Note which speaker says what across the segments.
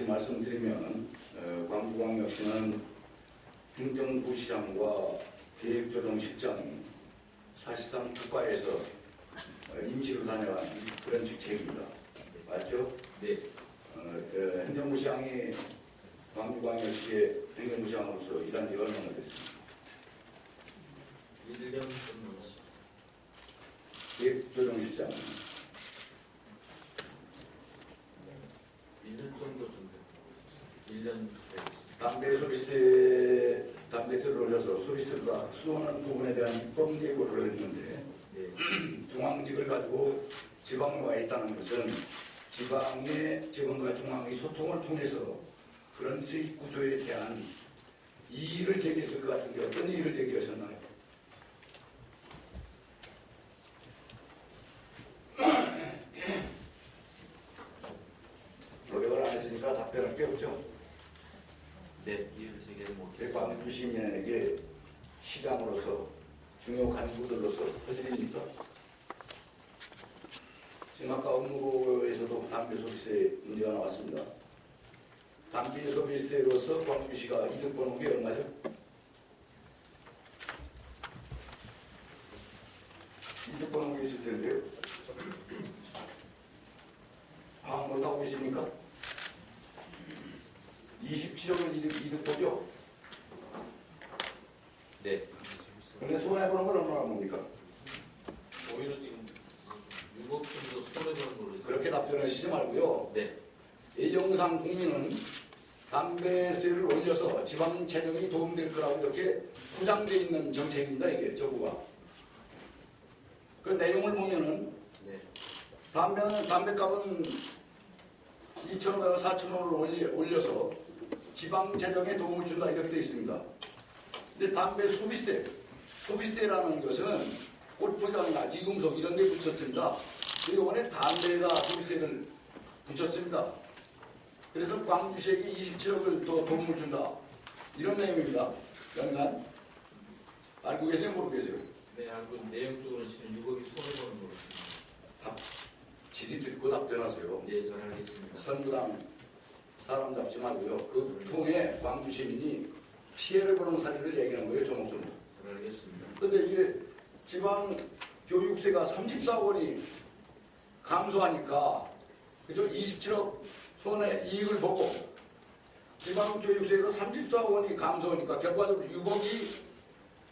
Speaker 1: 말씀드리면 광주광역시는 행정부시장과 계획조정실장이 사실상 국가에서 임시로 다녀간 그런 직책입니다. 맞죠?
Speaker 2: 네.
Speaker 1: 행정부시장이 광주광역시의 행정부시장으로서 일한 지가 얼마나 됐습니까?
Speaker 2: 1년 좀 넘었습니다.
Speaker 1: 계획조정실장
Speaker 2: 1년 정도 좀 됐고 1년 되겠습니다.
Speaker 1: 담배세를 올려서 소비세보다 흡수하는 부분에 대한 입법 예고를 했는데
Speaker 2: 네.
Speaker 1: 중앙직을 가지고 지방과에 있다는 것은 지방과 중앙의 소통을 통해서 그런 수익 구조에 대한 이의를 제기했을 것 같은데 어떤 이의를 제기하셨나요? 노력을 안 했으니까 답변할 게 없죠.
Speaker 2: 네. 이해를 제기를 못했습니다.
Speaker 1: 광주 시민에게 시장으로서 중요 간부들로서 해드립니까? 지금 아까 업무부에서도 담배 소비세 문제가 나왔습니다. 담배 소비세로서 광주시가 이득 보는 게 얼마죠? 이득 보는 게 있을 텐데요. 파악 못하고 계십니까? 27억을 이득 보죠?
Speaker 2: 네.
Speaker 1: 근데 손해보는 건 얼마나 봅니까?
Speaker 2: 오히려 지금 6억 정도 손해보는 걸로.
Speaker 1: 그렇게 답변하시지 말고요.
Speaker 2: 네.
Speaker 1: 이 영상 국민은 담배세를 올려서 지방 재정이 도움될 거라고 이렇게 포장되어 있는 정책입니다. 이게 정부가. 그 내용을 보면은
Speaker 2: 네.
Speaker 1: 담배값은 2,500원, 4,000원을 올려서 지방 재정에 도움을 준다 이렇게 되어 있습니다. 근데 담배 소비세라는 것은 골프장이나 기금속 이런 데 붙였습니다. 이번에 담배에다 소비세를 붙였습니다. 그래서 광주시에게 27억을 더 도움을 준다. 이런 내용입니다. 연간 알고 계세요? 모르고 계세요?
Speaker 2: 네, 알고 내용적으로는 지금 6억이 손해보는 걸로 생각합니다.
Speaker 1: 질이 듣고 답변하세요.
Speaker 2: 네, 잘 알겠습니다.
Speaker 1: 선두당 사람 잡지 말고요. 그 통해 광주 시민이 피해를 보는 사례를 얘기하는 거예요. 조목조목.
Speaker 2: 잘 알겠습니다.
Speaker 1: 그런데 이게 지방 교육세가 34억 원이 감소하니까 그죠? 27억 손해 이익을 보고 지방 교육세에서 34억 원이 감소하니까 결과적으로 6억이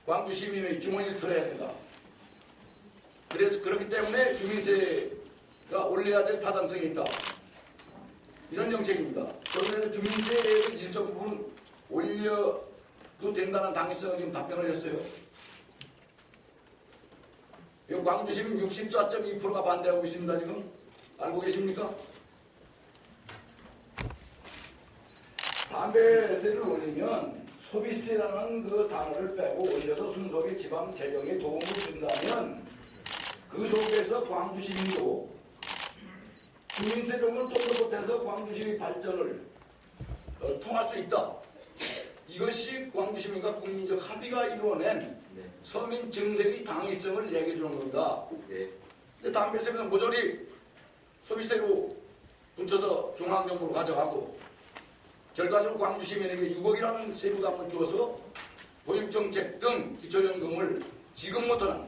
Speaker 1: 광주 시민의 주머니를 털어야 된다. 그래서 그렇기 때문에 주민세가 올려야 될 타당성이 있다. 이런 정책입니다. 그런데 주민세를 일정 부분 올려도 된다는 당위성을 지금 답변하셨어요. 광주시민 64.2%가 반대하고 있습니다. 지금 알고 계십니까? 담배세를 올리면 소비세라는 그 단어를 빼고 올려서 순수하게 지방 재정에 도움을 준다면 그 속에서 광주시민도 주민세 정도는 좀 더 보태서 광주시의 발전을 통할 수 있다. 이것이 광주시민과 국민적 합의가 이루어낸
Speaker 2: 네.
Speaker 1: 서민 정책의 당위성을 얘기해 주는 겁니다.
Speaker 2: 네.
Speaker 1: 근데 담배세는 모조리 소비세로 붙여서 중앙정부로 가져가고 결과적으로 광주시민에게 6억이라는 세부담을 주어서 보육정책 등 기초연금을 지금부터는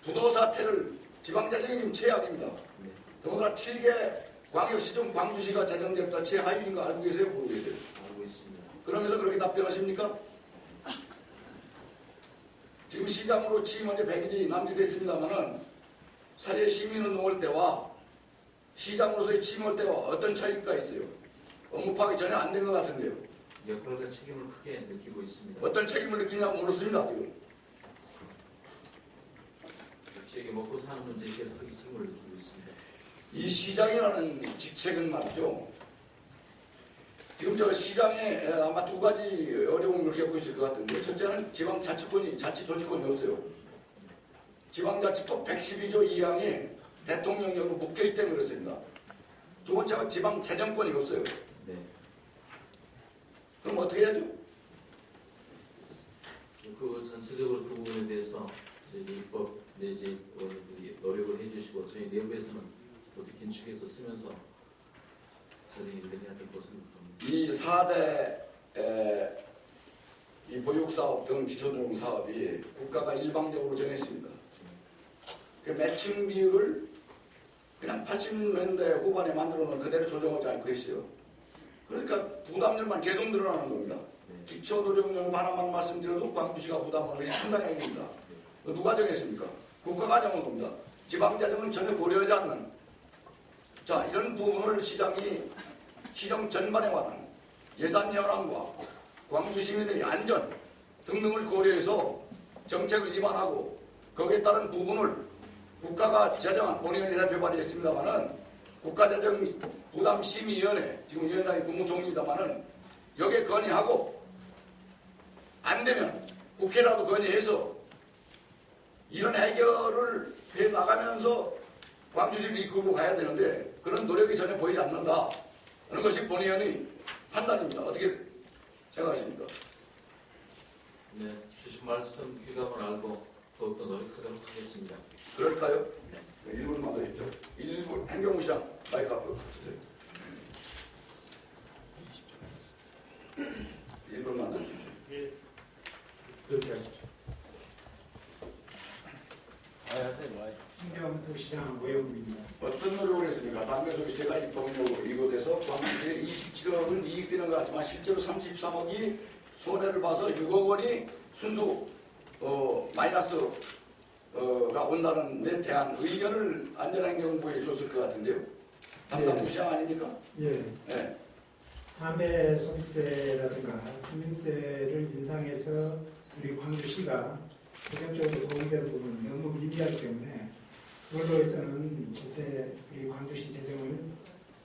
Speaker 1: 부도사태를 지방재정이 지금 최악입니다.
Speaker 2: 네.
Speaker 1: 더군다나 7개 광역시정 광주시가 재정될 때 최하위인 거 알고 계세요? 모르고 계세요?
Speaker 2: 알고 있습니다.
Speaker 1: 그러면서 그렇게 답변하십니까? 지금 시장으로 취임한 지 100일이 남짓됐습니다만은 사실 시민운동할 때와 시장으로서의 취임할 때와 어떤 차이가 있어요? 업무 파악이 전혀 안 된 것 같은데요.
Speaker 2: 역할과 책임을 크게 느끼고 있습니다.
Speaker 1: 어떤 책임을 느끼냐고 물었습니다. 지금.
Speaker 2: 지역에 먹고 사는 문제에 계속 크게 책임을 느끼고 있습니다.
Speaker 1: 이 시장이라는 직책은 말이죠. 지금 저 시장에 아마 두 가지 어려움을 겪고 있을 것 같은데 첫째는 자치조직권이 없어요. 지방자치법 112조 2항이 대통령령으로 묶여있기 때문에 그렇습니다. 두 번째가 지방재정권이 없어요.
Speaker 2: 네.
Speaker 1: 그럼 어떻게 해야죠?
Speaker 2: 그 전체적으로 그 부분에 대해서 저희 입법 내지 노력을 해주시고 저희 내부에서는 모두 긴축해서 쓰면서 처리를 해야 될 것으로 봅니다.
Speaker 1: 이 4대 이 보육사업 등 기초노동 사업이 국가가 일방적으로 정했습니다. 그 매칭 비율을 그냥 80년대 후반에 만들어 놓은 그대로 조정하지 않고 있어요. 그러니까 부담률만 계속 늘어나는 겁니다. 기초노동요금 하나만 말씀드려도 광주시가 부담하는 게 상당히 됩니다. 누가 정했습니까? 국가가 정한 겁니다. 지방자정은 전혀 고려하지 않는 자 이런 부분을 시장이 시정 전반에 관한 예산 현황과 광주 시민의 안전 등등을 고려해서 정책을 위반하고 거기에 따른 부분을 국가가 제정한 본회의에 발의했습니다마는 국가재정 부담심의위원회 지금 위원장이 국무총리입니다마는 여기에 건의하고 안 되면 국회라도 건의해서 이런 해결을 해 나가면서 광주시를 이끌고 가야 되는데 그런 노력이 전혀 보이지 않는다 하는 것이 본의원의 판단입니다. 어떻게 생각하십니까?
Speaker 2: 네, 주신 말씀 귀감을 알고 더욱더 노력하도록 하겠습니다.
Speaker 1: 그럴까요? 네. 1분만 더 주십시오. 1분 행정부시장 마이크 앞으로 주세요. 1분만 더 주십시오.
Speaker 3: 예. 그렇게 하십시오. 행정부시장 오영구입니다.
Speaker 1: 어떤 노력을 했습니까? 당면속이 세 가지 법률로 이곳에서 광주시에 27억은 이익되는 것 같지만 실제로 33억이 손해를 봐서 6억 원이 순수 마이너스가 온다는 데 대한 의견을 안전행정부에 줬을 것 같은데요. 담당 시장 아닙니까?
Speaker 3: 예.
Speaker 1: 네.
Speaker 3: 담배 소비세라든가 주민세를 인상해서 우리 광주시가 재정적으로 도움이 되는 부분은 너무 미비하기 때문에 그걸로 해서는 절대 우리 광주시 재정을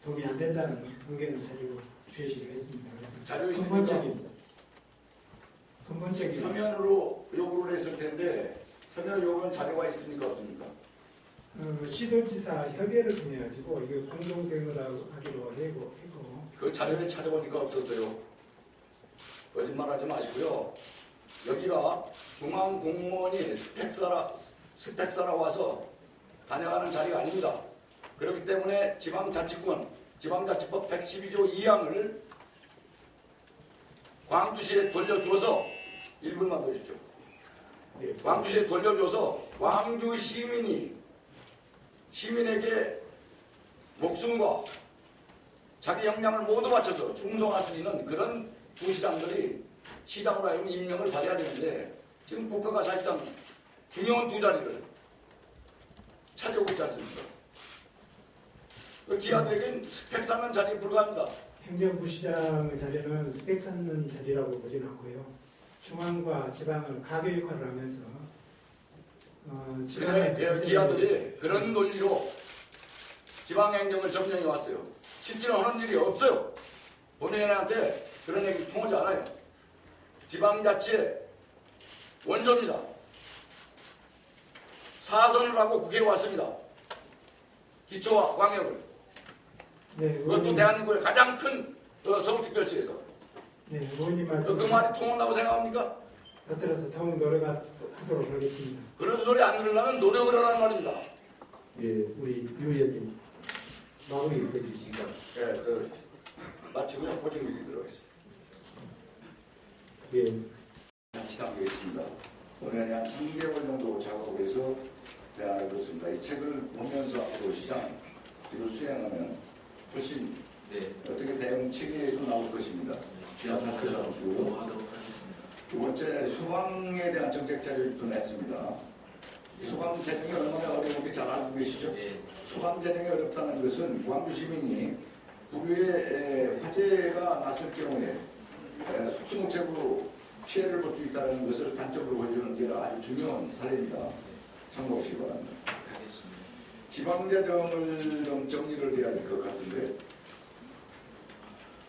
Speaker 3: 도움이 안 된다는 의견을 자주 제시를 했습니다.
Speaker 1: 자료
Speaker 3: 그래서
Speaker 1: 있습니까?
Speaker 3: 근본적인
Speaker 1: 서면으로 요구를 했을 텐데 서면 요구는 자료가 있습니까 없습니까?
Speaker 3: 시도지사 협의를 통해 가지고 이거 공동 대응을 하기로 했고
Speaker 1: 그 자료를 찾아보니까 없었어요. 거짓말하지 마시고요. 여기가 중앙 공무원이 스펙사라 와서 다녀가는 자리가 아닙니다. 그렇기 때문에 지방자치권, 지방자치법 112조 2항을 광주시에 돌려줘서 1분만 더 주십시오. 광주시에 돌려줘서 광주 시민에게 목숨과 자기 역량을 모두 바쳐서 충성할 수 있는 그런 부시장들이 시장으로 하여금 임명을 받아야 되는데 지금 국가가 사실상 중요한 두 자리를 차지하고 있지 않습니까? 그 기아들에겐 스펙 쌓는 자리에 불과합니다.
Speaker 3: 행정부시장의 자리는 스펙 쌓는 자리라고 보지는 않고요. 중앙과 지방을 가교 역할을 하면서
Speaker 1: 기아들이 그런 논리로 지방행정을 점령해 왔어요. 실제로 하는 일이 없어요. 본회의원한테 그런 얘기 통하지 않아요. 지방자치의 원조입니다. 사선을 하고 국회에 왔습니다. 기초와 광역을.
Speaker 3: 네,
Speaker 1: 그것도 대한민국의 가장 큰 서울특별시에서.
Speaker 3: 네, 의원님 말씀
Speaker 1: 그 말이 통한다고 생각합니까?
Speaker 3: 따라서 더욱 노력하도록 하겠습니다.
Speaker 1: 그런 소리 안 들으려면 노력을 하라는 말입니다.
Speaker 4: 예, 우리 유 의원님 마무리 해주시죠.
Speaker 1: 예, 마치고요. 보충기를 들어가겠습니다.
Speaker 4: 예,
Speaker 1: 시상되어 있습니다. 오늘 한 3개월 정도 작업을 해서 대안을 줬습니다. 이 책을 보면서 앞으로 시장 뒤로 수행하면 훨씬
Speaker 2: 네,
Speaker 1: 어떻게 대응 체계도 나올 것입니다.
Speaker 2: 귀한
Speaker 1: 사태
Speaker 2: 사태로
Speaker 1: 잠시고
Speaker 2: 보고하도록 하겠습니다.
Speaker 1: 두 번째 소방에 대한 정책 자료도 냈습니다. 이 소방 재정이 얼마나 어려운지 잘 알고 계시죠?
Speaker 2: 예,
Speaker 1: 소방 재정이 어렵다는 것은 광주 시민이 불후에 화재가 났을 경우에 속수무책으로 피해를 볼 수 있다는 것을 단적으로 보여주는 게 아주 중요한 사례입니다. 참고하시기 바랍니다.
Speaker 2: 알겠습니다.
Speaker 1: 지방재정을 좀 정리를 해야 될 것 같은데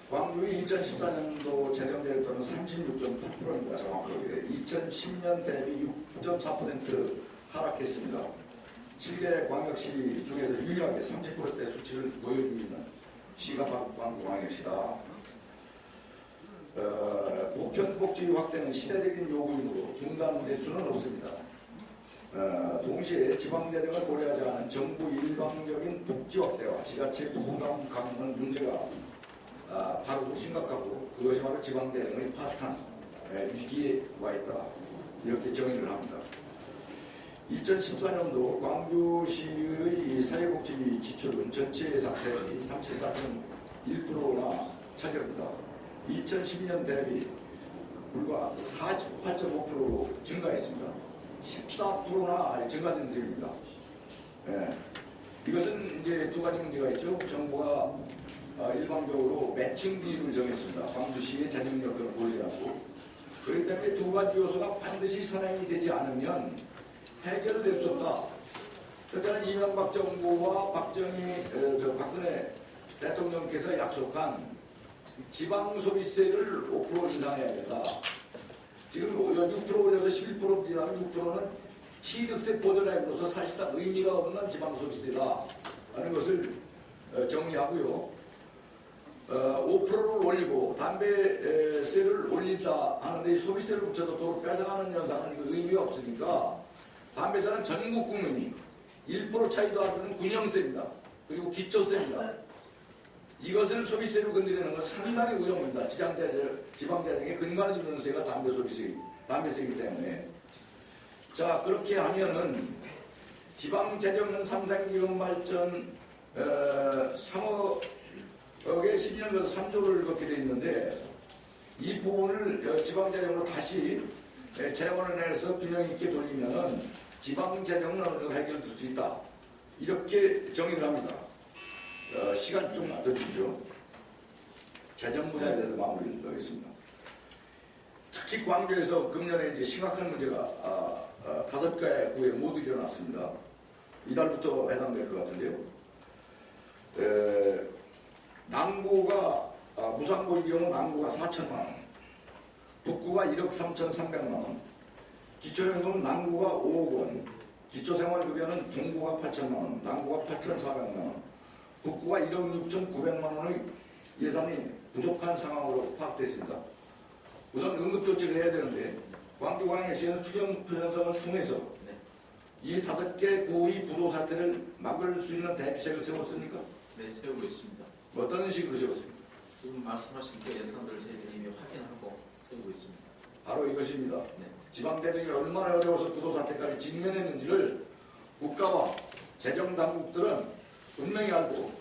Speaker 1: 광주의 2014년도 재정제액도는 36.8%입니다. 정확하게 2010년 대비 6.4% 하락했습니다. 7개 광역시 중에서 유일하게 30%대 수치를 보여주고 있는 시가 바로 광주광역시다. 보편복지 확대는 시대적인 요구이므로 중단될 수는 없습니다. 동시에 지방재정을 고려하지 않은 정부 일방적인 국지화대와 지자체 부담 강화는 문제가 바로 심각하고 그것이 바로 지방대령의 파탄 위기에 와 있다. 이렇게 정의를 합니다. 2014년도 광주시의 사회복지 지출은 전체 예산대비 34.1%나 차지합니다. 2012년 대비 불과 48.5%로 증가했습니다. 14%나 증가된 셈입니다. 예. 이것은 이제 두 가지 문제가 있죠. 정부가 일방적으로 매칭 비율을 정했습니다. 광주시의 재정 여건을 보이지 않고. 그렇기 때문에 두 가지 요소가 반드시 선행이 되지 않으면 해결될 수 없다. 그렇잖아요. 이명박 정부와 박근혜 대통령께서 약속한 지방소비세를 5% 인상해야 된다. 지금 6% 올려서 11%면 6%는 취득세 보전액으로서 사실상 의미가 없는 지방소비세다 하는 것을 정리하고요. 5%를 올리고 담배세를 올린다 하는데 소비세를 붙여도 또 뺏어가는 현상은 의미가 없으니까 담배세는 전국 국민이 1% 차이도 안 되는 군형세입니다. 그리고 기초세입니다. 이것을 소비세로 건드리는 건 상당히 위험합니다. 지방재정의 근간을 이루는 세가 담배세이기 때문에. 자, 그렇게 하면은 지방재정은 상생기업 발전 3억에 12년간 3조를 걷게 돼 있는데 이 부분을 지방재정으로 다시 재원을 내서 균형 있게 돌리면은 지방재정은 어느 정도 해결될 수 있다. 이렇게 정의를 합니다. 시간 좀 더 주십시오. 재정 분야에 대해서 마무리를 하겠습니다. 특히 광주에서 금년에 이제 심각한 문제가 5개 구에 모두 일어났습니다. 이달부터 해당될 것 같은데요. 남구가 무상고의 경우 남구가 4천만 원, 북구가 1억 3,300만 원, 기초연금은 남구가 5억 원, 기초생활급여는 동구가 8천만 원, 남구가 8,400만 원, 북구가 1억 6,900만 원의 예산이 부족한 상황으로 파악됐습니다. 우선 응급조치를 해야 되는데 광주광역시에서 추경 편성을 통해서 이 5개 구의 부도 사태를 막을 수 있는 대비책을 세웠습니까?
Speaker 2: 네, 세우고 있습니다.
Speaker 1: 어떤 식으로 세웠습니까?
Speaker 2: 지금 말씀하신 그 예산들을 저희들이 이미 확인하고 세우고 있습니다.
Speaker 1: 바로 이것입니다.
Speaker 2: 네.
Speaker 1: 지방대정이 얼마나 어려워서 부도 사태까지 직면했는지를 국가와 재정당국들은 분명히 알고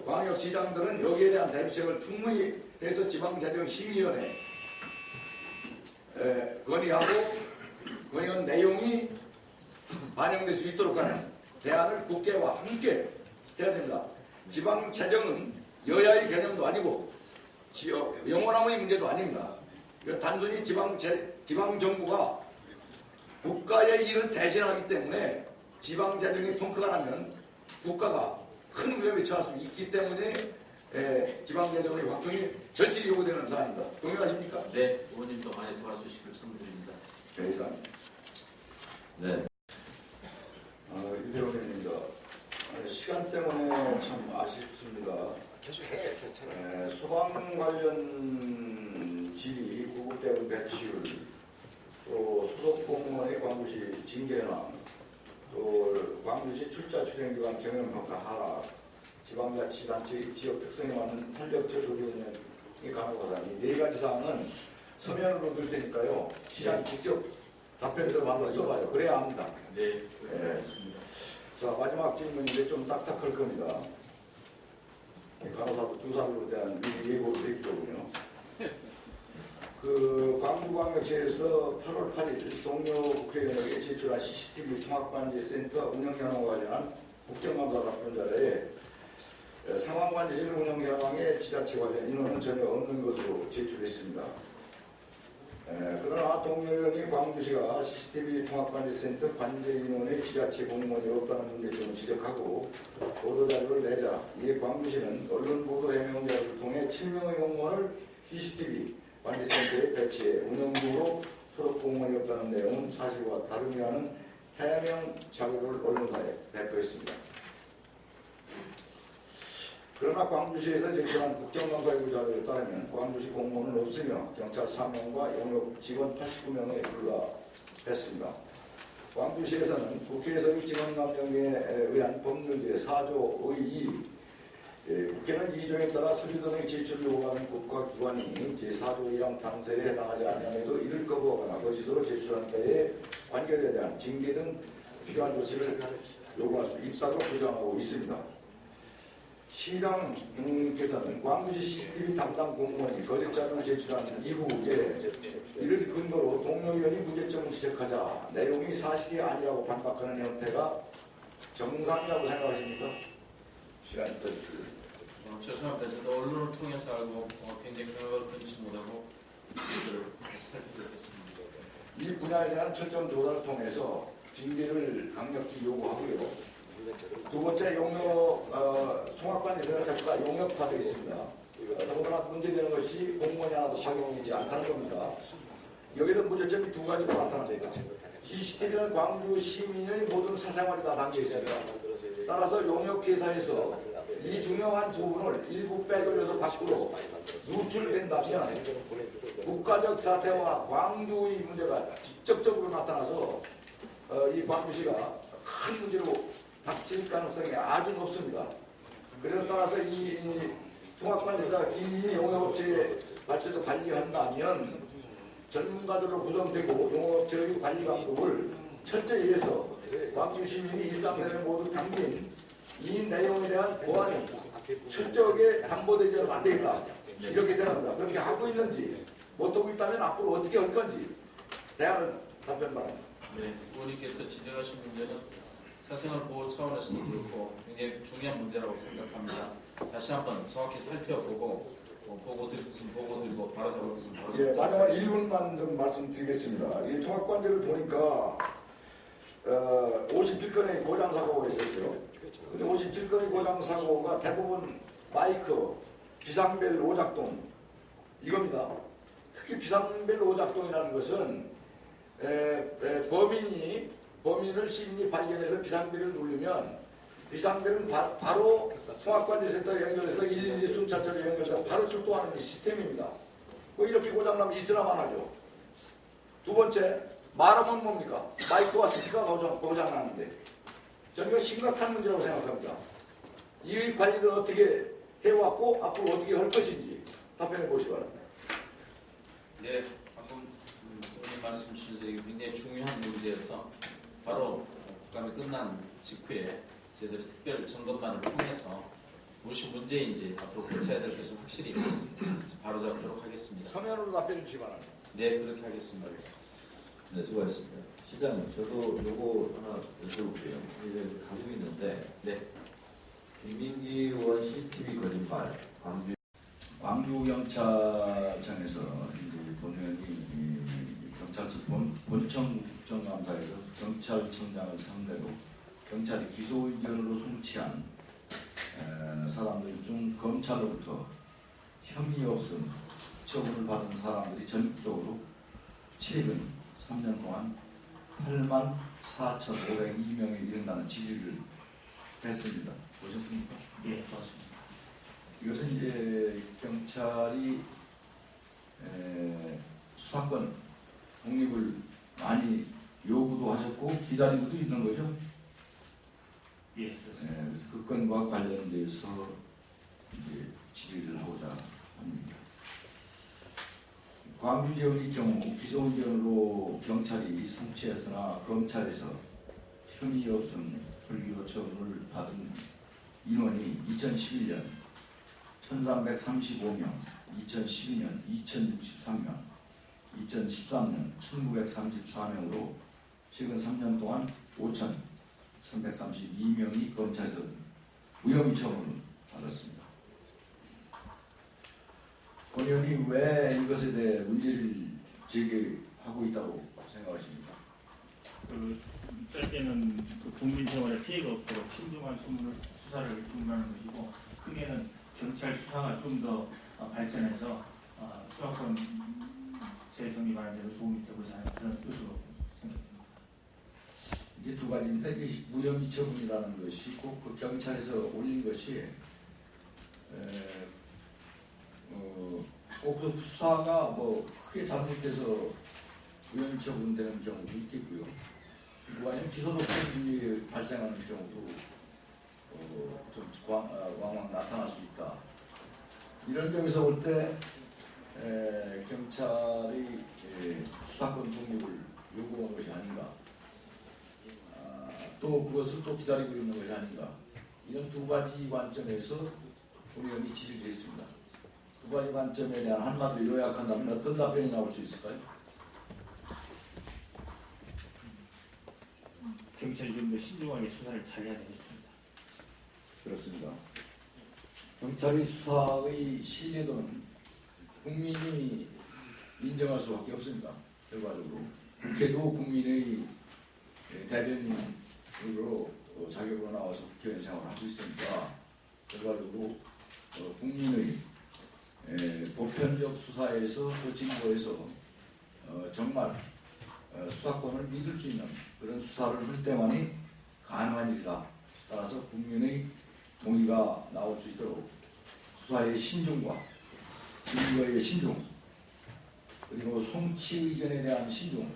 Speaker 1: 광역시장들은 여기에 대한 대비책을 충분히 해서 지방재정심의위원회 건의하고 건의한 내용이 반영될 수 있도록 하는 대안을 국회와 함께 해야 됩니다. 지방재정은 여야의 개념도 아니고 영원함의 문제도 아닙니다. 단순히 지방정부가 국가의 일을 대신하기 때문에 지방재정이 펑크가 나면 국가가 큰 위험에 처할 수 있기 때문에 지방재정의 확충이 절실히 요구되는 사안입니다. 동의하십니까?
Speaker 2: 네, 의원님도 많이 도와주시길 선물드립니다.
Speaker 1: 네, 이상입니다. 네. 이대로입니다. 시간 때문에 참 아쉽습니다.
Speaker 5: 계속해, 괜찮아요.
Speaker 1: 소방 관련 질의, 구급대응 배치율, 또 소속 공무원의 광주시 징계 현황, 또 광주시 출자 추진기관 경영평가 하락, 지방자치단체 지역 특성에 맞는 탄력적 조정이 가능하다. 이 4가지 사항은 서면으로 넣을 테니까요. 시장이 직접 답변서 한번 써봐요. 그래야 합니다.
Speaker 2: 네, 알겠습니다.
Speaker 1: 자, 마지막 질문인데 좀 딱딱할 겁니다. 간호사도 주사비로 대한 미리 예고를 해주더군요. 광주광역시에서 8월 8일 동료 국회의원에게 제출한 CCTV 통합관제센터 운영현황과 관련한 국정감사 답변자료에 상황관제실 운영현황의 지자체 관련 인원은 전혀 없는 것으로 제출했습니다. 그러나 동료의원이 광주시가 CCTV 통합관제센터 관제 인원의 지자체 공무원이 없다는 문제점을 지적하고 보도자료를 내자 이에 광주시는 언론보도 해명자를 통해 7명의 공무원을 CCTV 관제센터에 배치해 운영부로 소속 공무원이 없다는 내용은 사실과 다름이 하는 해명 자료를 언론사에 배포했습니다. 그러나 광주시에서 제출한 국정감사 요구 자료에 따르면 광주시 공무원은 없으며 경찰 3명과 영역 직원 89명에 불과했습니다. 광주시에서는 국회에서의 직원남용에 의한 법률제 4조의 2 국회는 2조에 따라 서류 등의 제출 요구하는 국가기관이 제4조 1항 당사에 해당하지 않으면서 이를 거부하거나 거짓으로 제출한 데에 관계에 대한 징계 등 필요한 조치를 요구할 수 있다고 규정하고 있습니다. 시장께서는 광주시 CCTV 담당 공무원이 거짓 자료를 제출한 이후에 이를 근거로 동료위원이 문제점을 지적하자 내용이 사실이 아니라고 반박하는 형태가 정상이라고 생각하십니까? 시간이 더 줄여요.
Speaker 2: 죄송합니다. 저도 언론을 통해서 알고 굉장히 결과를 끊지 못하고 이것을 살펴보겠습니다.
Speaker 1: 이 분야에 대한 철저한 조사를 통해서 징계를 강력히 요구하고요. 두 번째 통합관에서 자꾸가 용역화되어 있습니다. 더구나 문제되는 것이 공무원이 하나도 적용되지 않다는 겁니다. 여기서 문제점이 두 가지로 나타납니다. CCTV는 광주 시민의 모든 사생활이 다 담겨 있습니다. 따라서 용역회사에서 이 중요한 부분을 일부 빼돌려서 밖으로 누출된다면 국가적 사태와 광주의 문제가 직접적으로 나타나서 이 광주시가 큰 문제로 닥칠 가능성이 아주 높습니다. 그래서 따라서 이 통합관에서 이 용역업체의 발전에서 관리한다면 전문가들로 구성되고 용역업체의 관리 감독을 철저히 해서 광주 시민이 일상생활에 모두 담긴 이 내용에 대한 보안이 철저하게 담보되지 안 되겠다. 이렇게 생각합니다. 그렇게 하고 있는지 못하고 있다면 앞으로 어떻게 할 건지 대안을 답변 바랍니다.
Speaker 2: 네, 의원님께서 지적하신 문제는 사생활 보호 차원에서도 그렇고 굉장히 중요한 문제라고 생각합니다. 다시 한번 정확히 살펴보고 보고 드리고 바로 잡을 것은 바로
Speaker 1: 예, 마지막 1분만 좀 말씀드리겠습니다. 이 통합관제를 보니까 57건의 고장 사고가 있었어요. 근데 57건의 고장 사고가 대부분 마이크, 비상벨 오작동 이겁니다. 특히 비상벨 오작동이라는 것은 범인을 시민이 발견해서 비상벨을 누르면 비상벨은 바로 통합관제센터에 연결해서 112 순찰차로 연결해서 바로 출동하는 시스템입니다. 이렇게 고장나면 있으나만 하죠. 두 번째, 말하면 뭡니까? 마이크와 스피커가 고장나는데 저는 이거 심각한 문제라고 생각합니다. 이 관리를 어떻게 해왔고 앞으로 어떻게 할 것인지 답변해 보시기 바랍니다.
Speaker 2: 네, 방금 의원님 말씀 주신 굉장히 중요한 문제여서 바로 국감이 끝난 직후에 저희들이 특별 점검만을 통해서 무엇이 문제인지 앞으로 고쳐야 될 것을 확실히 바로잡도록 하겠습니다.
Speaker 1: 서면으로 답변해 주시기 바랍니다.
Speaker 2: 네, 그렇게 하겠습니다.
Speaker 6: 네, 수고하셨습니다. 시장님, 저도 요거 하나 여쭤볼게요. 이제 가지고 있는데,
Speaker 2: 네.
Speaker 6: 김민기 의원 CCTV 거짓말,
Speaker 1: 광주경찰청에서 본회의원이 경찰청 본청 국정감사에서 경찰청장을 상대로 경찰이 기소 의견으로 송치한 사람들 중 검찰로부터 혐의 없음 처분을 받은 사람들이 전국적으로 7일 3년 동안 84,502명에 이른다는 지지를 했습니다. 보셨습니까?
Speaker 7: 예, 맞습니다.
Speaker 1: 이것은 이제 경찰이 수사권 독립을 많이 요구도 하셨고 기다리고도 있는 거죠.
Speaker 7: 예, 그렇습니다.
Speaker 1: 그래서 그 건과 관련돼서 이제 질의를 하고자 합니다. 광주 지역의 경우 기소 의견으로 경찰이 송치했으나 검찰에서 혐의 없음 불기소 처분을 받은 인원이 2011년 1335명, 2012년 2063명, 2013년 1934명으로 최근 3년 동안 5,332명이 검찰에서 무혐의 처분을 받았습니다. 권 의원이 왜 이것에 대해 문제를 제기하고 있다고 생각하십니까?
Speaker 7: 짧게는 국민 생활에 피해가 없도록 신중한 수사를 주문하는 것이고, 크게는 경찰 수사가 좀 더 발전해서 수사권 재성립하는 데도 도움이 되고자 하는 그런 뜻으로 생각합니다.
Speaker 1: 이제 두 가지입니다. 이제 무혐의 처분이라는 것이 꼭 그 경찰에서 올린 것이 꼭 그 수사가 뭐 크게 잘못돼서 무혐의 처분되는 경우도 있겠고요. 아니면 기소 높임이 발생하는 경우도 좀 왕왕 나타날 수 있다. 이런 점에서 볼 때 경찰이 수사권 독립을 요구한 것이 아닌가, 또 그것을 또 기다리고 있는 것이 아닌가, 이런 두 가지 관점에서 우리 의원이 질의를 했습니다. 두 가지 관점에 대한 한마디로 요약한다면 어떤 답변이 나올 수 있을까요?
Speaker 7: 경찰이 좀 더 신중하게 수사를 잘해야 되겠습니다.
Speaker 1: 그렇습니다. 경찰의 수사의 신뢰도는 국민이 인정할 수밖에 없습니다. 결과적으로 국회도 국민의 대변인으로 자격으로 나와서 국회의원 생활을 하고 있으니까 결과적으로 국민의 보편적 수사에서 또 진보에서 정말 수사권을 믿을 수 있는 그런 수사를 할 때만이 가능한 일이다. 따라서 국민의 동의가 나올 수 있도록 수사의 신중과 증거의 신중, 그리고 송치 의견에 대한 신중,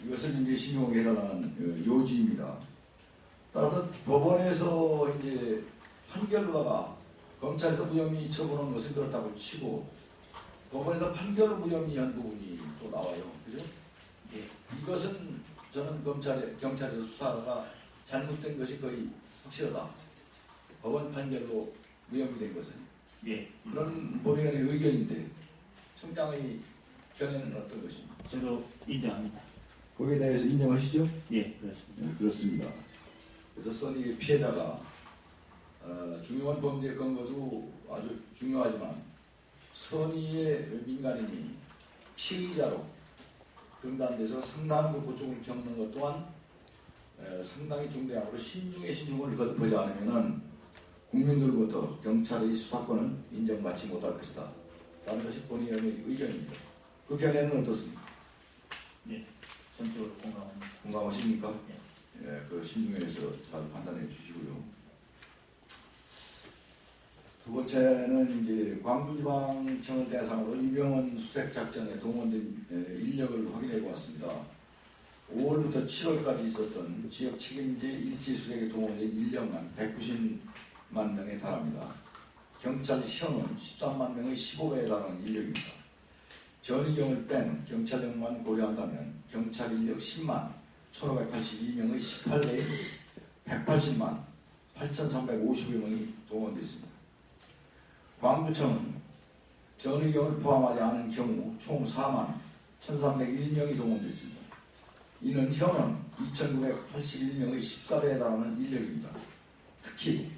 Speaker 1: 이것을 이제 신중하게 해달라는 요지입니다. 따라서 법원에서 이제 판결로다가 검찰에서 무혐의 처분한 것은 그렇다고 치고 법원에서 판결로 무혐의한 부분이 또 나와요. 그죠?
Speaker 7: 예.
Speaker 1: 이것은 저는 경찰에서 수사가 잘못된 것이 거의 확실하다. 법원 판결로 무혐의된 것은.
Speaker 7: 예.
Speaker 1: 그런 본의원의 의견인데 청장의 견해는 어떤 것입니까?
Speaker 7: 저도 인정합니다.
Speaker 1: 거기에 대해서 인정하시죠?
Speaker 7: 예, 그렇습니다.
Speaker 1: 네, 그렇습니다. 그래서 써니 피해자가 중요한 범죄 근거도 아주 중요하지만 선의의 민간인이 피의자로 등단돼서 상당한 고통을 겪는 것 또한 상당히 중대하고 신중의 신중을 거듭하지 않으면 국민들부터 경찰의 수사권은 인정받지 못할 것이다. 라는 것이 본의원의 의견입니다. 그 견해는 어떻습니까?
Speaker 7: 예, 전적으로 공감합니다.
Speaker 1: 공감하십니까? 예, 그 신중에서 잘 판단해 주시고요. 두 번째는 이제 광주지방청을 대상으로 이병헌 수색 작전에 동원된 인력을 확인해 보았습니다. 5월부터 7월까지 있었던 지역 책임제 일치 수색에 동원된 인력만 190만 명에 달합니다. 경찰 시험은 13만 명의 15배에 달하는 인력입니다. 전의경을 뺀 경찰력만 고려한다면 경찰 인력 10만 1582명의 18배인 180만 8350여명이 동원됐습니다. 광주청은 전의경을 포함하지 않은 경우 총 4만 1301명이 동원됐습니다. 이는 현원 2981명의 14배에 달하는 인력입니다. 특히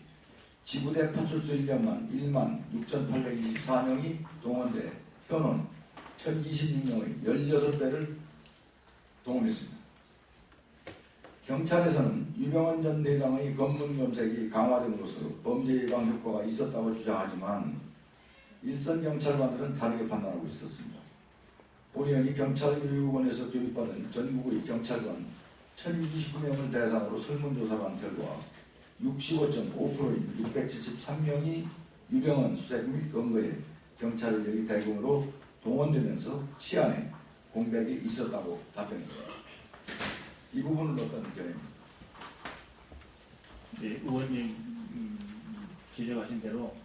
Speaker 1: 지구대 파출소 인력만 1만 6824명이 동원돼 현원 1026명의 16배를 동원했습니다. 경찰에서는 유병헌 전 대장의 검문 검색이 강화됨으로써 범죄 예방 효과가 있었다고 주장하지만 일선 경찰관들은 다르게 판단하고 있었습니다. 본의원이 경찰교육원에서 교육받은 전국의 경찰관 1029명을 대상으로 설문조사를 한 결과 65.5%인 673명이 유병헌 수색 및 검거에 경찰 인력이 대규모로 동원되면서 치안에 공백이 있었다고 답변했습니다. 이 부분은 어떤 견해입니까?
Speaker 7: 네, 의원님 지적하신 대로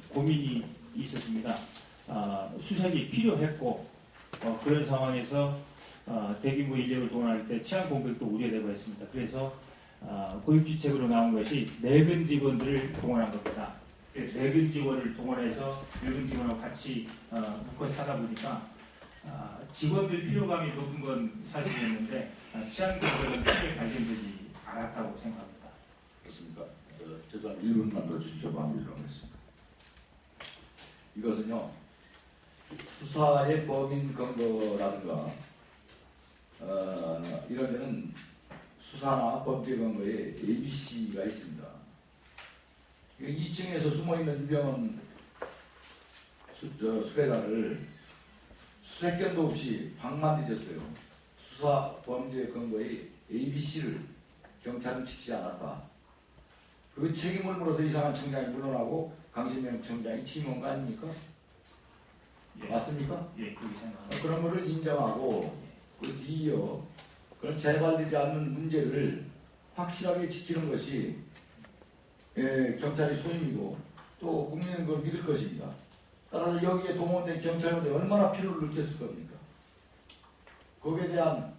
Speaker 7: 고민이 있었습니다. 수색이 필요했고 그런 상황에서 대규모 인력을 동원할 때 치안 공백도 우려되고 했습니다. 그래서 고육지책으로 나온 것이 내근 직원들을 동원한 겁니다. 내근 직원을 동원해서 외근 직원하고 같이 묶어서 하다 보니까 직원들 필요감이 높은 건 사실이었는데 치안 공백은 크게 발견되지 않았다고 생각합니다.
Speaker 1: 그렇습니까? 최소한 1분만 더 주시죠. 마무리를 하겠습니다. 이것은요, 수사의 범인 근거라든가 이런 데는 수사나 범죄 근거에 ABC가 있습니다. 2층에서 숨어있는 유병헌 수배자를 수색견도 없이 방만 뒤졌어요. 수사 범죄 근거에 ABC를 경찰은 지키지 않았다. 그 책임을 물어서 이상한 청장이 물러나고 강신명 청장이 취임한 거 아닙니까?
Speaker 7: 예.
Speaker 1: 맞습니까?
Speaker 7: 예, 그렇게 생각합니다.
Speaker 1: 그런 거를 인정하고 그 뒤이어 그런 재발되지 않는 문제를 확실하게 지키는 것이 경찰의 소임이고 또 국민은 그걸 믿을 것입니다. 따라서 여기에 동원된 경찰관들이 얼마나 피로를 느꼈을 겁니까? 거기에 대한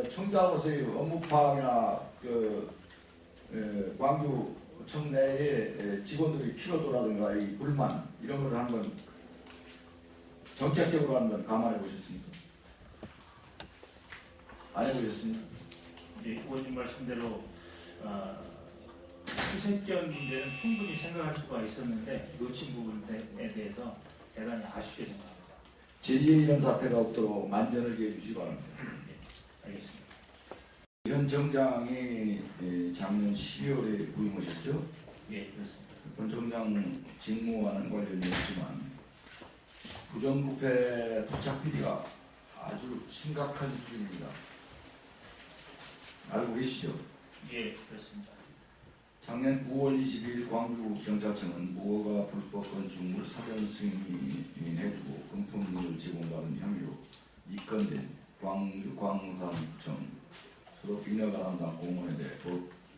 Speaker 1: 청장으로서의 업무 파악이나 광주청 내의 직원들의 피로도라든가 이 불만 이런 걸 한번 정책적으로 한번 감안해 보셨습니까? 안 해보셨습니까?
Speaker 7: 네, 의원님 말씀대로 수색견 문제는 충분히 생각할 수가 있었는데 놓친 부분에 대해서 대단히 아쉽게 생각합니다.
Speaker 1: 제2의 이런 사태가 없도록 만전을 기해 주시기 바랍니다.
Speaker 7: 네, 알겠습니다.
Speaker 1: 현 정장이 작년 12월에 부임하셨죠?
Speaker 7: 예, 그렇습니다.
Speaker 1: 본 정장 직무와는 관련이 없지만 부정부패 토착 비리가 아주 심각한 수준입니다. 알고 계시죠?
Speaker 7: 예, 그렇습니다.
Speaker 1: 작년 9월 20일 광주경찰청은 무허가 불법 건축물 사전 승인해주고 금품을 제공받은 혐의로 입건된 광주 광산구청 소속 인허가 담당 공무원에 대해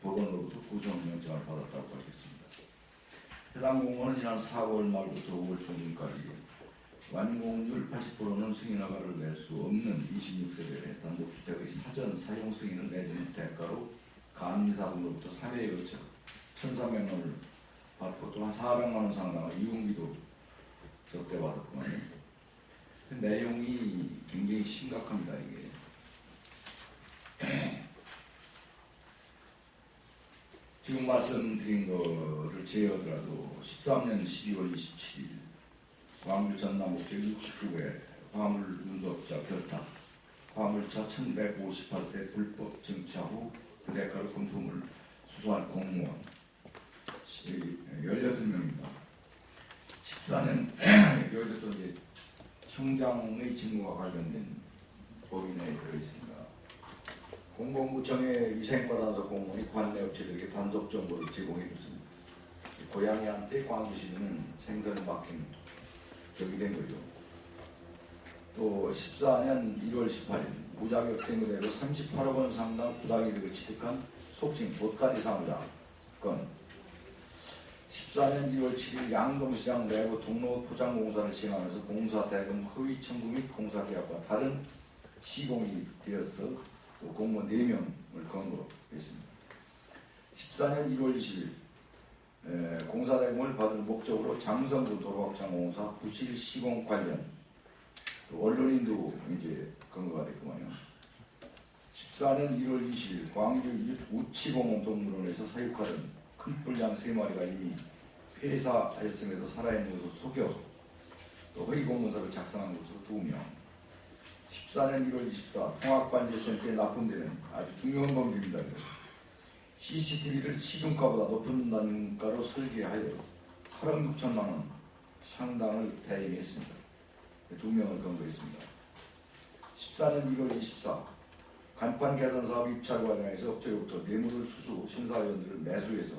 Speaker 1: 법원으로부터 구속영장을 받았다고 밝혔습니다. 해당 공무원은 지난 4월 말부터 5월 중순까지 완공률 80%는 승인허가를 낼 수 없는 26세대의 단독주택의 사전 사용 승인을 내주는 대가로 감리사 등으로부터 3회에 걸쳐 1,300만 원을 받고 또한 400만 원 상당의 이용비도 적대받았구만요. 그 내용이 굉장히 심각합니다. 이게 지금 말씀드린 거를 제외하더라도 13년 12월 27일 광주 전남북 제69회 화물 운수업자 결탁 화물차 1158대 불법 증차 후 그 대가로 금품을 수수한 공무원 18명입니다. 14년 여기서 또 이제 청장의 직무와 관련된 법인에 들어있습니다. 공공구청의 위생과 단속 공무원이 관내업체들에게 단속 정보를 제공해 줬습니다. 고양이한테 광주시민은 생선을 맡긴 적이 된 거죠. 또 14년 1월 18일 무자격 의뢰로 38억 원 상당 부당이득을 취득한 속칭 보따리 사무장 건 14년 2월 7일 양동시장 내부 통로 포장공사를 시행하면서 공사 대금 허위 청구 및 공사 계약과 다른 시공이 되어서 또 공무원 4명을 검거했습니다. 14년 1월 20일 공사 대금을 받을 목적으로 장성구 도로확장공사 부실 시공 관련 또 언론인도 이제 검거가 됐구만요. 14년 1월 20일 광주 우치공원 동물원에서 사육하던 큰 뿔양 3마리가 이미 폐사하였음에도 살아있는 것으로 속여 또 허위 공문서를 작성한 것으로 2명. 14년 1월 24일 통합관제센터에 납품되는 아주 중요한 범죄입니다. CCTV를 시중가보다 높은 단가로 설계하여 8억 6천만 원 상당을 배임했습니다. 2명을 검거했습니다. 14년 1월 24일 간판 개선 사업 입찰 과정에서 업체로부터 뇌물을 수수 심사위원들을 매수해서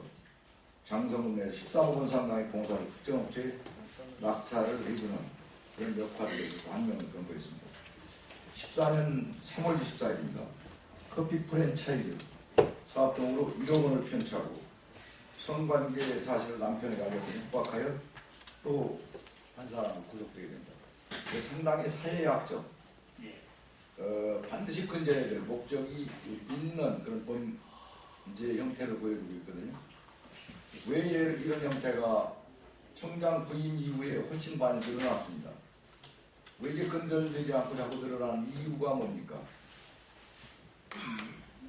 Speaker 1: 장성군 내 13억 원 상당의 공사를 특정 업체에 낙찰을 해주는 그런 역할을 해서 1명을 검거했습니다. 14년 3월 24일입니다. 커피 프랜차이즈 사업 등으로 1억 원을 편취하고 성관계 사실을 남편에게 알려서 협박하여 또 한 사람은 구속되게 됩니다. 상당히 사회학적 반드시 근절해야 될 목적이 있는 그런 범죄 형태를 보여주고 있거든요. 왜 이런 형태가 청장 부임 이후에 훨씬 많이 늘어났습니다. 왜 이게 근절되지 않고 자꾸 늘어나는 이유가 뭡니까?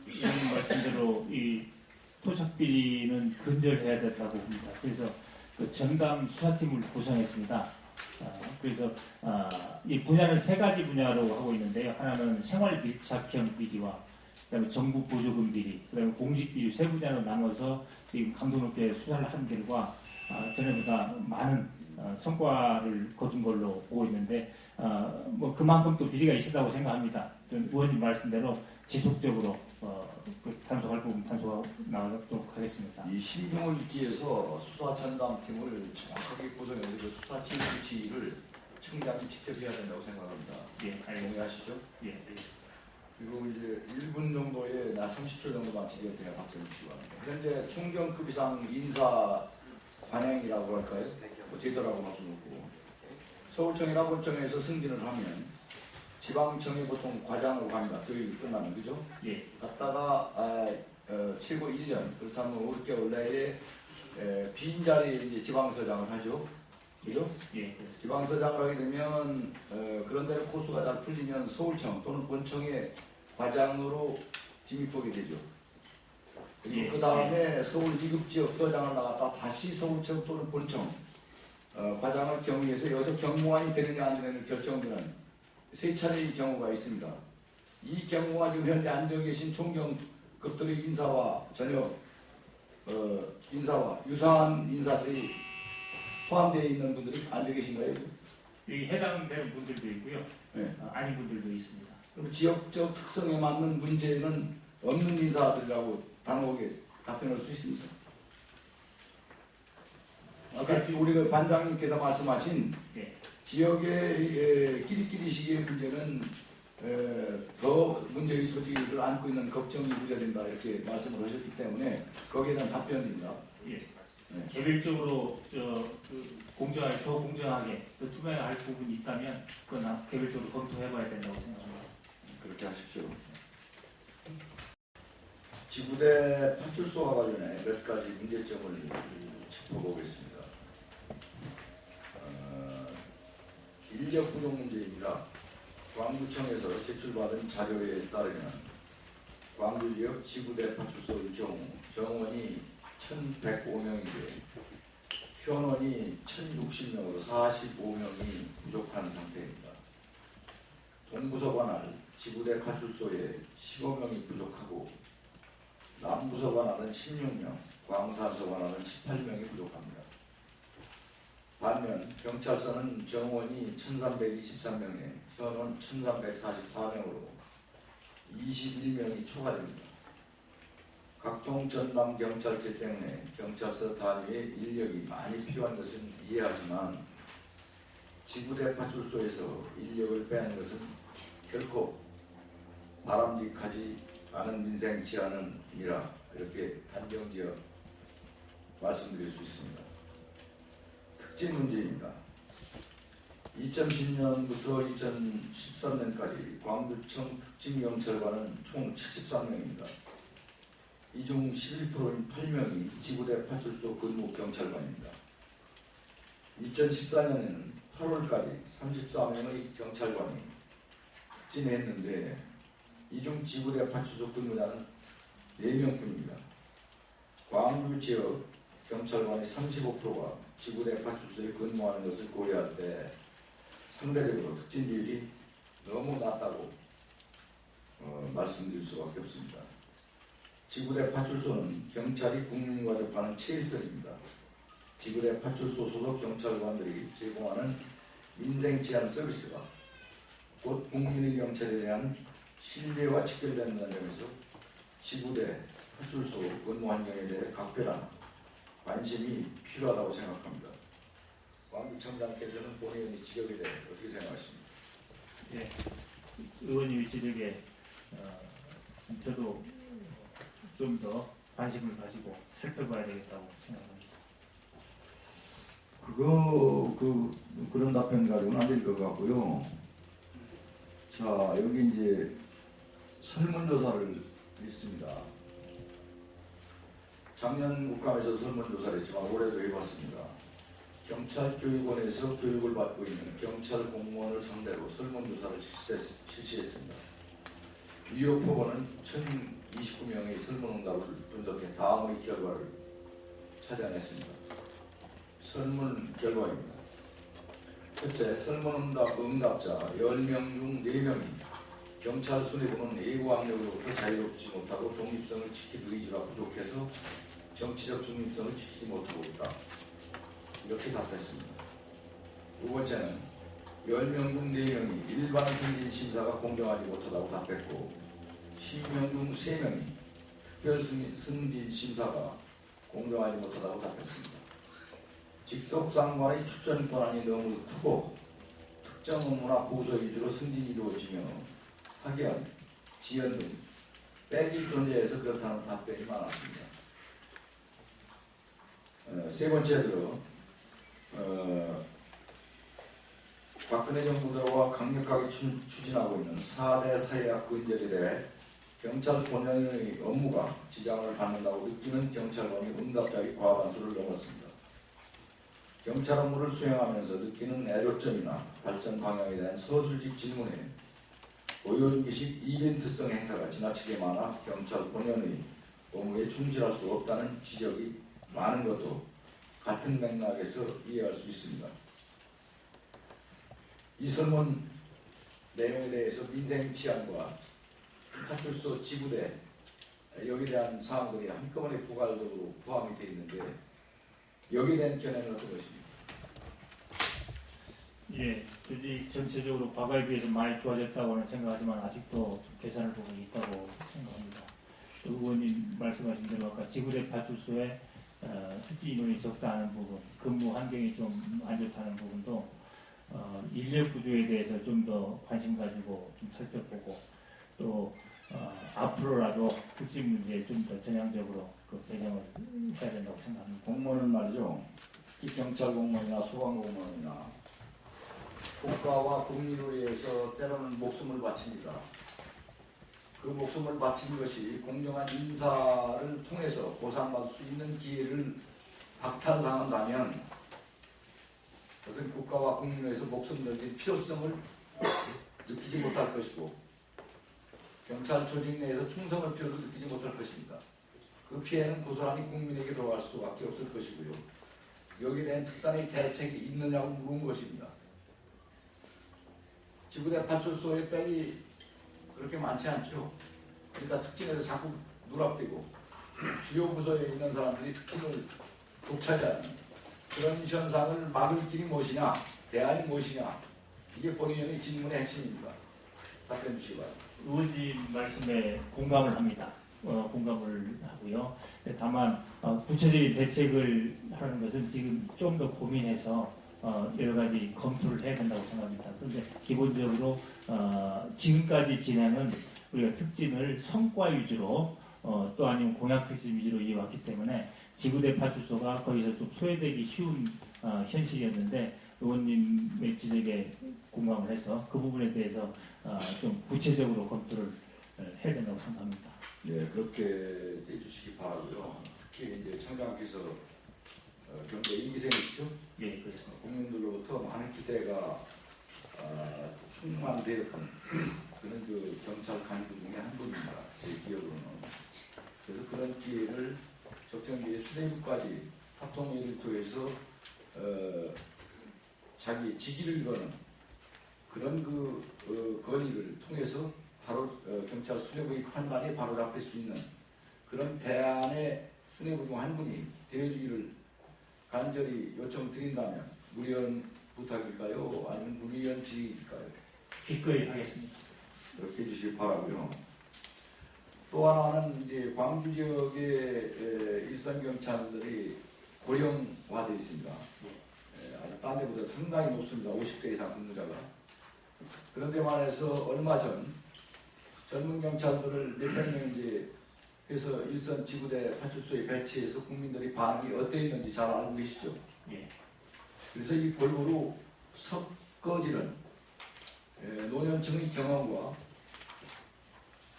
Speaker 7: 의원님 말씀대로 이 토착비리는 근절해야 된다고 봅니다. 그래서 그 전담 수사팀을 구성했습니다. 그래서 이 분야는 3가지 분야로 하고 있는데요. 하나는 생활 밀착형 비리와 그다음에 정부 보조금 비리, 그다음에 공직 비리 3분야로 나눠서 지금 강도 높게 수사를 한 결과 전에보다 많은 성과를 거둔 걸로 보고 있는데 뭐 그만큼 또 비리가 있었다고 생각합니다. 의원님 말씀대로 지속적으로 단속할 부분 단속하고 나가도록 하겠습니다.
Speaker 1: 이 신중을 기해서 수사 전담팀을 정확하게 구성해서 그 수사 지휘를 청장이 직접 해야 된다고 생각합니다.
Speaker 7: 예, 알겠습니다.
Speaker 1: 동의하시죠?
Speaker 7: 예, 알겠습니다.
Speaker 1: 그리고 이제 1분 정도에 나 30초 정도만 진행해야 답변 주시기 바랍니다. 현재 총경급 이상 인사 관행이라고 할까요? 뭐 제도라고 할 수는 없고 서울청이나 본청에서 승진을 하면 지방청에 보통 과장으로 갑니다. 교육이 끝나면 그죠?
Speaker 7: 예,
Speaker 1: 갔다가 최고 1년 그렇다면 5개월 내에 빈 자리에 이제 지방서장을 하죠. 그죠?
Speaker 7: 예, 그렇습니다.
Speaker 1: 지방서장을 하게 되면 그런 데는 코스가 잘 풀리면 서울청 또는 본청의 과장으로 진입하게 되죠. 그리고
Speaker 7: 예,
Speaker 1: 그 다음에 서울 2급 지역 서장을 나갔다 다시 서울청 또는 본청 과장을 경위해서 여기서 경무관이 되느냐 안 되느냐 결정되는 세 차례의 경우가 있습니다. 이 경우가 지금 현재 앉아 계신 총경급들의 인사와 전혀 인사와 유사한 인사들이 포함되어 있는 분들이 앉아 계신가요?
Speaker 7: 여기 해당되는 분들도 있고요.
Speaker 1: 네.
Speaker 7: 아닌 분들도 있습니다.
Speaker 1: 그럼 지역적 특성에 맞는 문제는 없는 인사들이라고 단호하게 답변할 수 있습니다. 아까 우리 반장님께서 말씀하신
Speaker 7: 예.
Speaker 1: 지역의 끼리끼리식의 문제는 더 문제의 소지를 안고 있는 걱정이 우려된다 이렇게 말씀을 하셨기 때문에 거기에 대한 답변입니다.
Speaker 7: 예.
Speaker 1: 네.
Speaker 7: 개별적으로 공정하게 더 공정하게 더 투명할 부분이 있다면 그건 개별적으로 검토해봐야 된다고 생각합니다.
Speaker 1: 그렇게 하십시오. 지구대 파출소와 관련해 몇 가지 문제점을 짚어보겠습니다. 인력 부족 문제입니다. 광주청에서 제출받은 자료에 따르면 광주 지역 지구대 파출소의 경우 정원이 1,105명인데 현원이 1,060명으로 45명이 부족한 상태입니다. 동부서 관할 지구대 파출소에 15명이 부족하고 남부서 관할은 16명, 광산서 관할은 18명이 부족합니다. 반면 경찰서는 정원이 1,323명에 현원 1,344명으로 21명이 초과됩니다. 각종 전담 경찰제 때문에 경찰서 단위의 인력이 많이 필요한 것은 이해하지만 지구대 파출소에서 인력을 빼는 것은 결코 바람직하지 않은 민생 제한이라 이렇게 단정지어 말씀드릴 수 있습니다. 특진 문제입니다. 2010년부터 2013년까지 광주청 특진경찰관은 총 73명입니다. 이 중 11%인 8명이 지구대 파출소 근무 경찰관입니다. 2014년에는 8월까지 34명의 경찰관이 특진했는데 이 중 지구대 파출소 근무자는 4명뿐입니다. 광주 지역 경찰관의 35%가 지구대 파출소에 근무하는 것을 고려할 때 상대적으로 특진 비율이 너무 낮다고 말씀드릴 수밖에 없습니다. 지구대 파출소는 경찰이 국민과 접하는 최일선입니다. 지구대 파출소 소속 경찰관들이 제공하는 민생 제한 서비스가 곧 국민의 경찰에 대한 신뢰와 직결된다는 점에서 지구대 파출소 근무 환경에 대해 각별한 관심이 필요하다고 생각합니다. 광주청장께서는 본의원의 지적에 대해 어떻게 생각하십니까?
Speaker 7: 예. 의원님의 지적에 저도 좀 더 관심을 가지고 살펴봐야 되겠다고 생각합니다.
Speaker 1: 그런 답변 가지고는 안 될 것 같고요. 자, 여기 이제 설문조사를 했습니다. 작년 국감에서 설문조사를 했지만 올해도 해봤습니다. 경찰교육원에서 교육을 받고 있는 경찰 공무원을 상대로 설문조사를 실시했습니다. 유효 표본은 1,029명의 설문응답을 분석해 다음의 결과를 찾아냈습니다. 설문 결과입니다. 첫째, 설문응답자 10명 중 4명이 경찰 수뇌부는 예고 압력으로부터 자유롭지 못하고 독립성을 지킬 의지가 부족해서 정치적 중립성을 지키지 못하고 있다. 이렇게 답했습니다. 두 번째는 10명 중 4명이 일반 승진 심사가 공정하지 못하다고 답했고 10명 중 3명이 특별 승진 심사가 공정하지 못하다고 답했습니다. 직속상관의 추천 권한이 너무 크고 특정 업무나 부서 위주로 승진이 이루어지며 학연, 지연 등 백이 존재해서 그렇다는 답변이 많았습니다. 세 번째로 박근혜 정부가 강력하게 추진하고 있는 4대 사회학 근절에 대해 경찰 본연의 업무가 지장을 받는다고 느끼는 경찰관이 응답자의 과반수를 넘었습니다. 경찰 업무를 수행하면서 느끼는 애로점이나 발전 방향에 대한 서술직 질문에 보여주기식 이벤트성 행사가 지나치게 많아 경찰 본연의 업무에 충실할 수 없다는 지적이 많은 것도 같은 맥락에서 이해할 수 있습니다. 이 설문 내용에 대해서 민생 치안과 파출소 지부대 여기에 대한 사항들이 한꺼번에 부가적으로 포함이 되어 있는데 여기에 대한 견해는 어떤 것입니까?
Speaker 7: 예, 조직 전체적으로 과거에 비해서 많이 좋아졌다고는 생각하지만 아직도 좀 개선할 부분이 있다고 생각합니다. 또 의원님 말씀하신 대로 아까 지구대 파출소에 특지 인원이 적다는 부분, 근무 환경이 좀 안 좋다는 부분도 인력 구조에 대해서 좀 더 관심 가지고 좀 살펴보고 또 앞으로라도 특지 문제에 좀 더 전향적으로 그 배정을 해야 된다고 생각합니다.
Speaker 1: 공무원은 말이죠. 특히 경찰 공무원이나 소방 공무원이나 국가와 국민을 위해서 때로는 목숨을 바칩니다. 그 목숨을 바친 것이 공정한 인사를 통해서 보상받을 수 있는 기회를 박탈당한다면 그것은 국가와 국민을 위해서 목숨 던질 필요성을 느끼지 못할 것이고 경찰 조직 내에서 충성할 필요도 느끼지 못할 것입니다. 그 피해는 고스란히 국민에게 돌아갈 수밖에 없을 것이고요. 여기에 대한 특단의 대책이 있느냐고 물은 것입니다. 지구대 파출소의 백이 그렇게 많지 않죠. 그러니까 특진에서 자꾸 누락되고 주요 부서에 있는 사람들이 특진을 독차지하는 그런 현상을 막을 길이 무엇이냐, 대안이 무엇이냐, 이게 본의원의 질문의 핵심입니다. 답변 주시기 바랍니다.
Speaker 7: 의원님 말씀에 공감을 합니다. 공감을 하고요. 다만 구체적인 대책을 하는 것은 지금 좀 더 고민해서 여러 가지 검토를 해야 된다고 생각합니다. 그런데 기본적으로 지금까지 진행은 우리가 특진을 성과 위주로 또 아니면 공약 특진 위주로 이어왔기 때문에 지구대 파출소가 거기서 좀 소외되기 쉬운 현실이었는데 의원님의 지적에 공감을 해서 그 부분에 대해서 좀 구체적으로 검토를 해야 된다고 생각합니다.
Speaker 1: 네, 그렇게 해주시기 바라고요. 특히 이제 청장께서 경제 임기생이시죠?
Speaker 7: 예, 그렇습니다.
Speaker 1: 국민들로부터 많은 기대가 충만되었던 그런 그 경찰 간부 중에 한 분입니다. 제 기억으로는. 그래서 그런 기회를 적정기회 수뇌부까지 합동회의를 통해서 자기 직위를 거는 그런 그 건의를 통해서 바로 경찰 수뇌부의 판단이 바로 잡힐 수 있는 그런 대안의 수뇌부 중 한 분이 되어주기를 간절히 요청드린다면 무리한 부탁일까요? 아니면 무리한 지휘일까요?
Speaker 7: 기꺼이 하겠습니다.
Speaker 1: 그렇게 해주시기 바라고요. 또 하나는 이제 광주 지역의 일선 경찰들이 고령화되어 있습니다. 아주 딴 데보다 상당히 높습니다. 50대 이상 근무자가. 그런데 말해서 얼마 전 젊은 경찰들을 몇백 명 이제 해서 일선 지구대 파출소에 배치해서 국민들이 반응이 어땠는지 잘 알고 계시죠?
Speaker 7: 예.
Speaker 1: 그래서 이 골고루 섞어지는 노년층의 경험과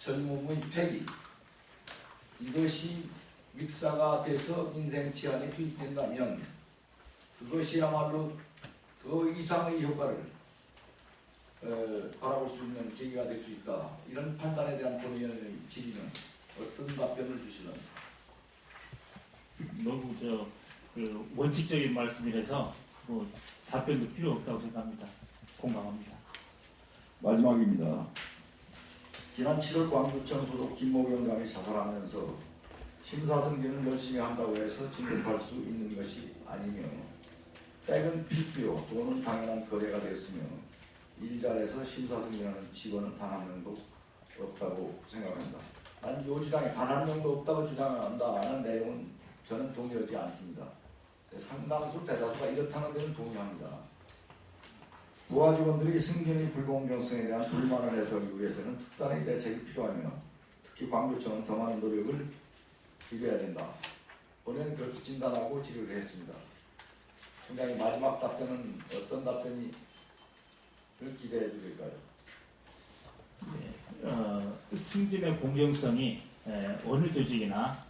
Speaker 1: 젊음의 패기 이것이 믹사가 돼서 인생 치안에 투입된다면 그것이야말로 더 이상의 효과를 바라볼 수 있는 계기가 될 수 있다. 이런 판단에 대한 본의원의 질의는 어떤 답변을 주시는지.
Speaker 7: 너무 그 원칙적인 말씀이라서 뭐 답변도 필요 없다고 생각합니다. 공감합니다.
Speaker 1: 마지막입니다. 지난 7월 광주청 소속 김모경 의원이 자살하면서 심사승계는 열심히 한다고 해서 진급할 수 있는 것이 아니며 백은 필수요 돈은 당연한 거래가 됐으며 일자리에서 심사승계하는 직원은 단 한 명도 없다고 생각합니다. 난 요지당에 단 한 명도 없다고 주장한다는 내용은 저는 동의하지 않습니다. 상당수 대다수가 이렇다는 데는 동의합니다. 부하 직원들이 승진의 불공정성에 대한 불만을 해소하기 위해서는 특단의 대책이 필요하며 특히 광주청은 더 많은 노력을 기울여야 된다. 본인은 그렇게 진단하고 질의를 했습니다. 총장님 마지막 답변은 어떤 답변이 기대해 드릴까요?
Speaker 7: 승진의 공정성이 어느 조직이나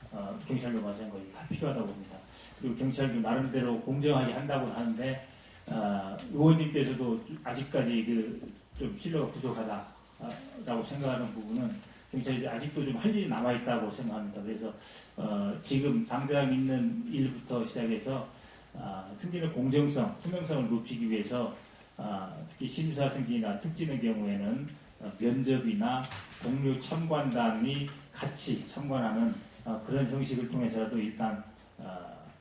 Speaker 7: 경찰도 마찬가지 다 필요하다고 봅니다. 그리고 경찰도 나름대로 공정하게 한다고 하는데 의원님께서도 아직까지 좀 신뢰가 부족하다라고 생각하는 부분은 경찰이 아직도 좀 할 일이 남아 있다고 생각합니다. 그래서 지금 당장 있는 일부터 시작해서 승진의 공정성, 투명성을 높이기 위해서 특히 심사 승진이나 특진의 경우에는 면접이나 동료 참관단이 같이 참관하는 그런 형식을 통해서라도 일단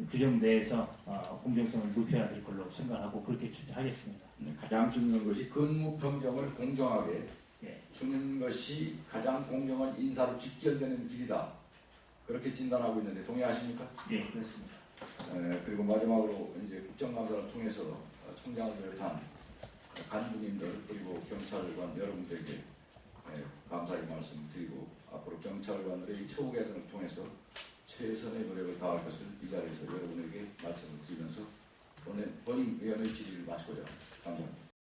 Speaker 7: 규정 내에서 공정성을 높여야 될 걸로 생각하고 그렇게 추진하겠습니다.
Speaker 1: 가장 중요한 것이 근무 평정을 공정하게
Speaker 7: 예.
Speaker 1: 주는 것이 가장 공정한 인사로 직결되는 길이다. 그렇게 진단하고 있는데 동의하십니까?
Speaker 7: 예, 그렇습니다.
Speaker 1: 그리고 마지막으로 이제 국정감사를 통해서 총장을 비롯한 간부님들 그리고 경찰관 여러분들에게 감사의 말씀드리고 앞으로 경찰관들의 처우 개선을 통해서 최선의 노력을 다할 것을 이 자리에서 여러분에게 말씀을 드리면서 본위원의 질의를 마치고자 합니다. 감사합니다.